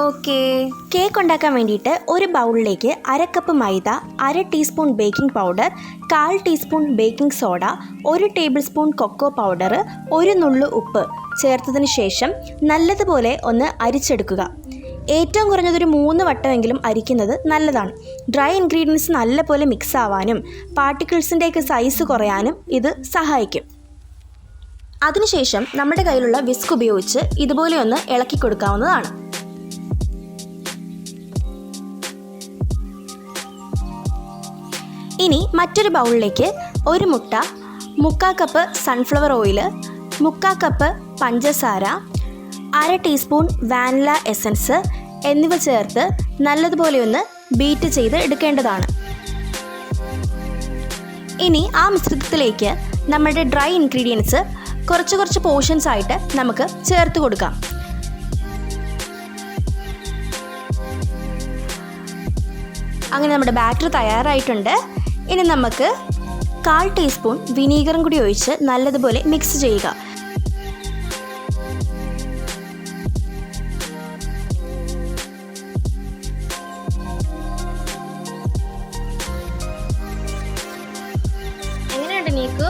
Okay. Cake ഉണ്ടാക്കാൻ വേണ്ടിയിട്ട് ഒരു ബൗളിലേക്ക് 1/2 cup maida, 1/2 teaspoon baking powder, 1/4 teaspoon baking soda, 1 tablespoon cocoa powder, 1 നുള്ളു ഉപ്പ് ചേർത്തതിന് ശേഷം നല്ലതുപോലെ ഒന്ന് അരിച്ചെടുക്കുക. ഏറ്റവും കുറഞ്ഞതൊരു 3 വട്ടമെങ്കിലും അരിക്കുന്നത് നല്ലതാണ്. ഡ്രൈ ഇൻഗ്രീഡിയൻസ് നല്ലപോലെ മിക്സ് ആവാനും പാർട്ടിക്കിൾസിൻ്റെയൊക്കെ സൈസ് കുറയാനും ഇത് സഹായിക്കും. അതിനുശേഷം നമ്മുടെ കയ്യിലുള്ള വിസ്ക് ഉപയോഗിച്ച് ഇതുപോലെ ഒന്ന് ഇളക്കി കൊടുക്കാവുന്നതാണ്. ഇനി മറ്റൊരു ബൗളിലേക്ക് 1 മുട്ട, 1/4 കപ്പ് സൺഫ്ലവർ ഓയിൽ, 1/4 കപ്പ് പഞ്ചസാര, 1/2 ടീസ്പൂൺ വാനില എസൻസ് എന്നിവ ചേർത്ത് നല്ലതുപോലെ ഒന്ന് ബീറ്റ് ചെയ്ത് എടുക്കേണ്ടതാണ്. ഇനി ആ മിശ്രിതത്തിലേക്ക് നമ്മുടെ ഡ്രൈ ഇൻഗ്രീഡിയൻസ് കുറച്ച് പോർഷൻസ് ആയിട്ട് നമുക്ക് ചേർത്ത് കൊടുക്കാം. അങ്ങനെ നമ്മുടെ ബാറ്റർ തയ്യാറായിട്ടുണ്ട്. ഇനി നമുക്ക് 1/4 ടീസ്പൂൺ വിനീഗറും കൂടി ഒഴിച്ച് നല്ലതുപോലെ മിക്സ് ചെയ്യുക. എങ്ങനെയുണ്ട് നീക്കു?